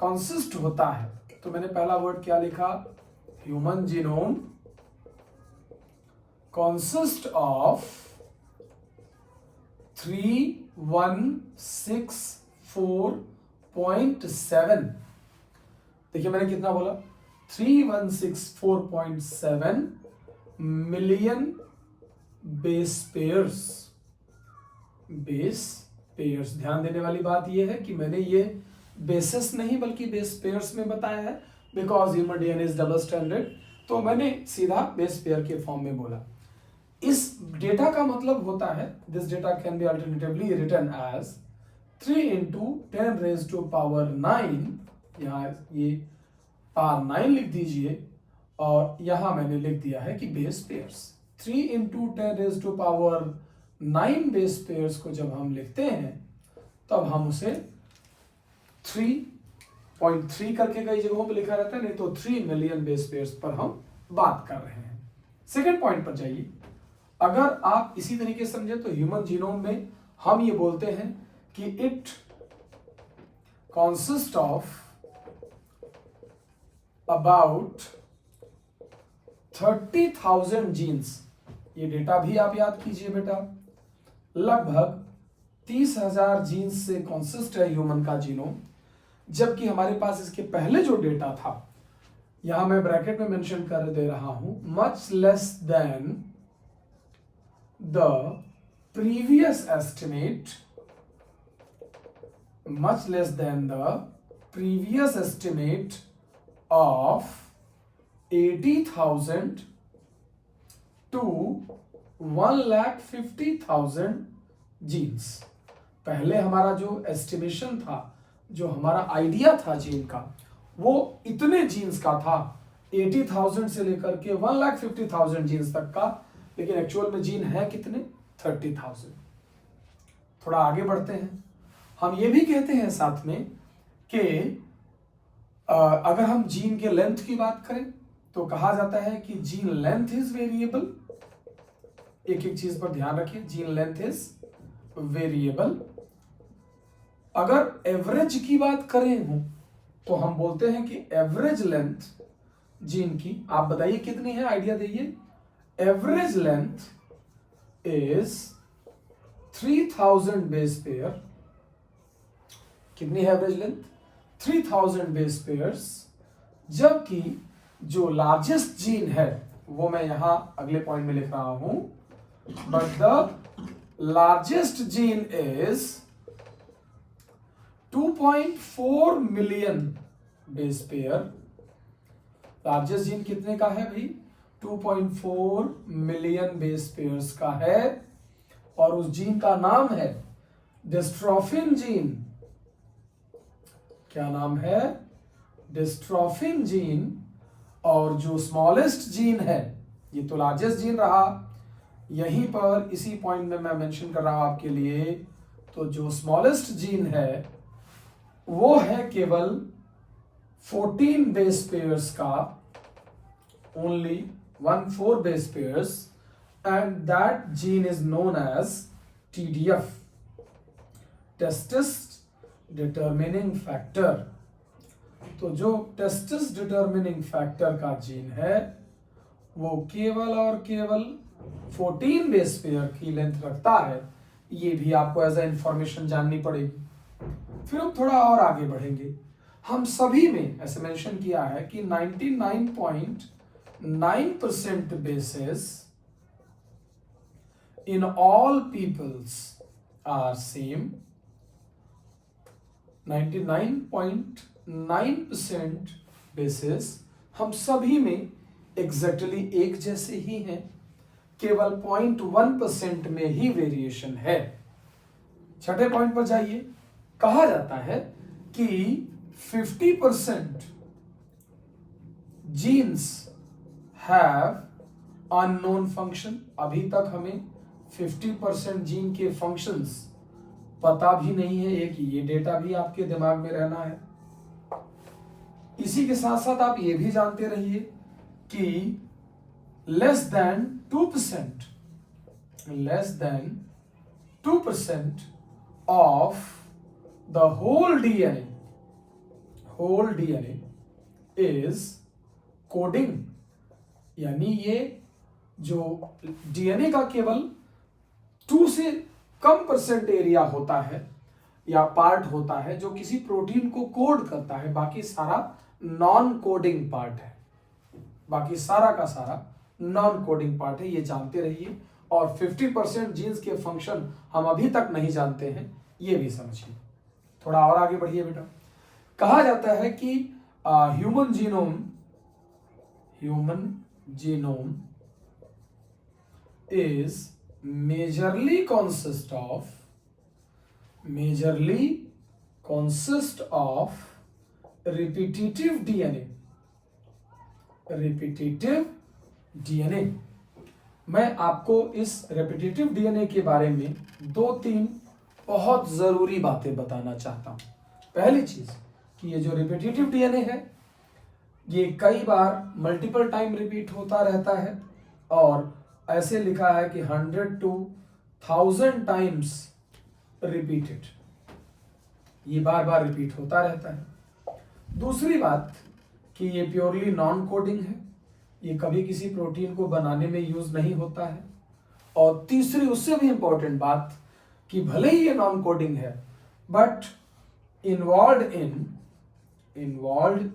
Consist होता है, तो मैंने पहला वर्ड क्या लिखा, ह्यूमन जीनोम कॉन्सिस्ट ऑफ 3164.7। देखिए मैंने कितना बोला, 3164.7 million base pairs. Base pairs, ध्यान देने वाली बात यह है कि मैंने ये बेसिस नहीं बल्कि बेस पेयर्स में बताया है, because human DNA is double standard, तो मैंने सीधा बेस पेयर के फॉर्म में बोला। इस डेटा का मतलब होता है, this data can be alternatively written as 3 × 10⁻⁹, यहाँ ये पावर 9 लिख दीजिए, और यहां मैंने लिख दिया है कि बेस पेयर्स। 3 × 10⁻9 बेस पेयर्स को जब हम लिखते हैं तब हम उसे 3.3 करके कई जगहों पे लिखा रहता है, नहीं तो 3 मिलियन बेस पेयर्स पर हम बात कर रहे हैं। सेकेंड पॉइंट पर जाइए, अगर आप इसी तरीके से समझे तो ह्यूमन जीनोम में हम ये बोलते हैं कि it consist of about 30,000 genes. ये डेटा भी आप याद कीजिए बेटा, लगभग 30,000 जीन्स से कॉन्सिस्ट है ह्यूमन का जीनोम, जबकि हमारे पास इसके पहले जो डेटा था, यहां मैं ब्रैकेट में मेंशन कर दे रहा हूं, much less than the previous estimate, much less than the previous estimate of 80,000 to 1,50,000 genes. पहले हमारा जो एस्टिमेशन था, जो हमारा आइडिया था जीन का, वो इतने जीन्स का था, 80,000 से लेकर के 1,50,000 जीन्स तक का, लेकिन एक्चुअल में जीन है कितने, 30,000। थोड़ा आगे बढ़ते हैं, हम ये भी कहते हैं साथ में कि अगर हम जीन के लेंथ की बात करें तो कहा जाता है कि जीन लेंथ इज वेरिएबल। एक एक चीज पर ध्यान रखिए, जीन लेंथ इज वेरिएबल। अगर एवरेज की बात करें तो हम बोलते हैं कि एवरेज लेंथ जीन की, आप बताइए कितनी है, आइडिया दीजिए। Average length is 3000 base pair. कितनी है एवरेज लेंथ, 3000 बेस पेयर्स, जबकि जो लार्जेस्ट जीन है वो मैं यहां अगले पॉइंट में लिख रहा हूं, but the largest gene is 2.4 million base pair. Largest gene कितने का है भाई, 2.4 मिलियन बेस पेयर्स का है, और उस जीन का नाम है डिस्ट्रोफिन जीन। क्या नाम है, डिस्ट्रोफिन जीन। और जो स्मॉलेस्ट जीन है, ये तो लार्जेस्ट जीन रहा, यहीं पर इसी पॉइंट में मैं मेंशन कर रहा हूं आपके लिए, तो जो स्मॉलेस्ट जीन है वो है केवल 14 बेस पेयर्स का, only 14 base pairs, and that gene is known as TDF, testis determining factor. तो जो टेस्टिस डिटर्मिनिंग फैक्टर का जीन है वो केवल और केवल 14 बेस पेयर की लेंथ रखता है। ये भी आपको एज ए इंफॉर्मेशन जाननी पड़ेगी। फिर हम थोड़ा और आगे बढ़ेंगे, हम सभी में ऐसे मेंशन किया है कि 99.9% basis in all peoples are same. 99.9% basis हम सभी में एग्जैक्टली एक जैसे ही हैं, केवल 0.1% में ही वेरिएशन है। छठे पॉइंट पर जाइए, कहा जाता है कि 50% जीन्स हैव अननोन फंक्शन। अभी तक हमें 50% जीन के फंक्शंस पता भी नहीं है। एक ये डेटा भी आपके दिमाग में रहना है। इसी के साथ साथ आप ये भी जानते रहिए कि less than 2% of the whole whole DNA is coding, यानी ये जो डीएनए का केवल 2 से कम % एरिया होता है या पार्ट होता है जो किसी प्रोटीन को कोड करता है, बाकी सारा नॉन कोडिंग पार्ट है, बाकी सारा का सारा नॉन कोडिंग पार्ट है, ये जानते रहिए। और 50% जीन्स के फंक्शन हम अभी तक नहीं जानते हैं, ये भी समझिए। थोड़ा और आगे बढ़िए बेटा। कहा जाता है कि human genome is majorly consist of repetitive DNA। मैं आपको इस repetitive DNA के बारे में 2-3 बहुत जरूरी बातें बताना चाहता हूं। पहली चीज कि ये जो repetitive DNA है ये कई बार मल्टीपल टाइम रिपीट होता रहता है, और ऐसे लिखा है कि 100 to 1000 टाइम्स रिपीटेड, ये बार बार रिपीट होता रहता है। दूसरी बात कि ये प्योरली नॉन कोडिंग है, ये कभी किसी प्रोटीन को बनाने में यूज नहीं होता है। और तीसरी उससे भी इंपॉर्टेंट बात कि भले ही ये नॉन कोडिंग है but involve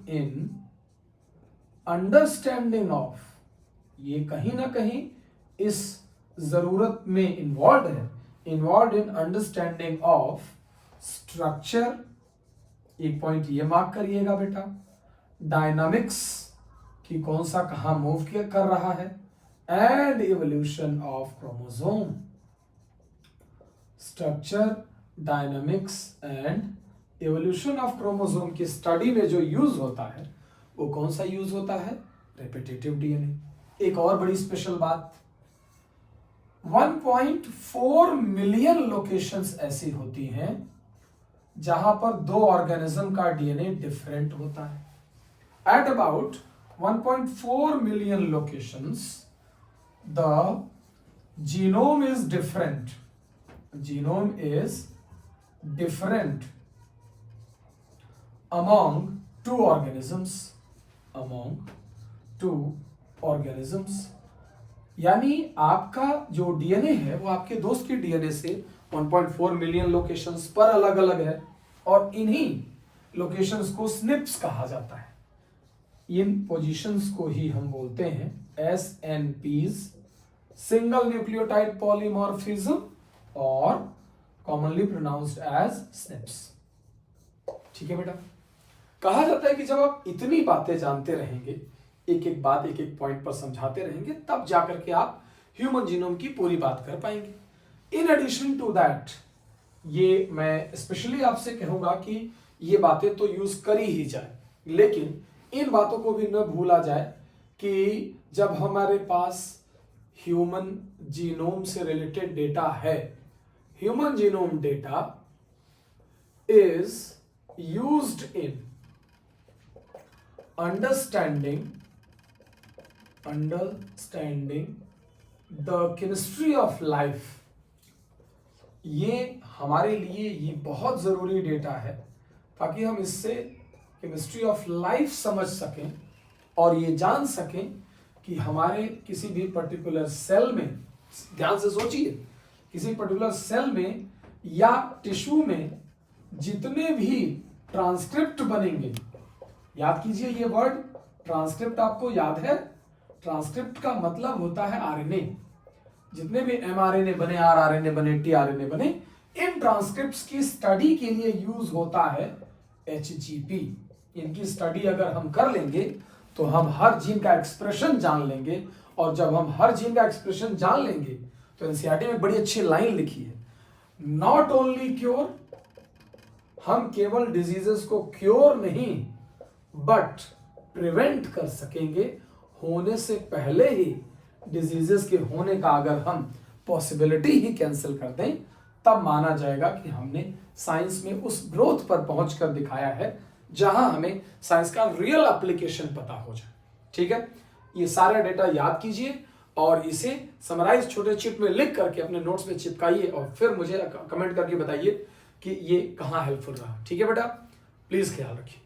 in understanding of, ये कहीं ना कहीं इस जरूरत में involve in understanding of structure, एक पॉइंट ये मार्क करिएगा बेटा, डायनामिक्स कि कौन सा कहां मूव कर रहा है, and evolution of chromosome. Structure, dynamics and evolution of chromosome की स्टडी में जो यूज होता है वो कौन सा यूज होता है, रेपिटेटिव डीएनए। एक और बड़ी स्पेशल बात, 1.4 मिलियन लोकेशंस ऐसी होती हैं जहां पर 2 ऑर्गेनिज्म का डीएनए डिफरेंट होता है। At about 1.4 million locations the genome is different, among two organisms, यानी आपका जो डीएनए है वो आपके दोस्त के डीएनए से 1.4 मिलियन लोकेशंस पर अलग अलग है, और इन्हीं लोकेशंस को स्निप्स कहा जाता है। इन पोजीशंस को ही हम बोलते हैं SNPs, सिंगल न्यूक्लियोटाइड पॉलीमॉर्फिज्म, और कॉमनली प्रोनाउंस्ड एज स्निप्स। ठीक है बेटा। कहा जाता है कि जब आप इतनी बातें जानते रहेंगे, एक एक बात एक एक पॉइंट पर समझाते रहेंगे, तब जाकर के आप ह्यूमन जीनोम की पूरी बात कर पाएंगे। इन एडिशन टू दैट, ये मैं स्पेशली आपसे कहूंगा कि ये बातें तो यूज करी ही जाए, लेकिन इन बातों को भी न भूला जाए कि जब हमारे पास ह्यूमन जीनोम से रिलेटेड डेटा है, human genome data is used in understanding the chemistry of life। ये हमारे लिए ये बहुत जरूरी डेटा है ताकि हम इससे केमिस्ट्री ऑफ लाइफ समझ सकें और ये जान सकें कि हमारे किसी भी पर्टिकुलर सेल में, ध्यान से सोचिए, किसी पर्टिकुलर सेल में या टिश्यू में जितने भी ट्रांसक्रिप्ट बनेंगे, याद कीजिए ये वर्ड ट्रांसक्रिप्ट आपको याद है। ट्रांसक्रिप्ट का मतलब होता है आरएनए। जितने भी एमआरएनए बने, आरआरएनए बने, टीआरएनए बने, इन ट्रांसक्रिप्ट्स की स्टडी के लिए यूज होता है एचजीपी। इनकी स्टडी अगर हम कर लेंगे तो हम हर जीन का एक्सप्रेशन जान लेंगे, और जब हम हर जीन का एक्सप्रेशन जान लेंगे तो एनसीईआरटी में बड़ी अच्छी लाइन लिखी है, नॉट ओनली क्योर, हम केवल डिजीजेस को क्योर नहीं बट प्रिवेंट कर सकेंगे। होने से पहले ही डिजीजेस के होने का अगर हम पॉसिबिलिटी ही कैंसिल कर दें, तब माना जाएगा कि हमने साइंस में उस ग्रोथ पर पहुंचकर दिखाया है जहां हमें साइंस का रियल एप्लीकेशन पता हो जाए। ठीक है, ये सारा डेटा याद कीजिए और इसे समराइज छोटे चिट में लिख करके अपने नोट्स में चिपकाइए, और फिर मुझे कमेंट करके बताइए कि ये कहां हेल्पफुल रहा। ठीक है बेटा, प्लीज ख्याल रखिए।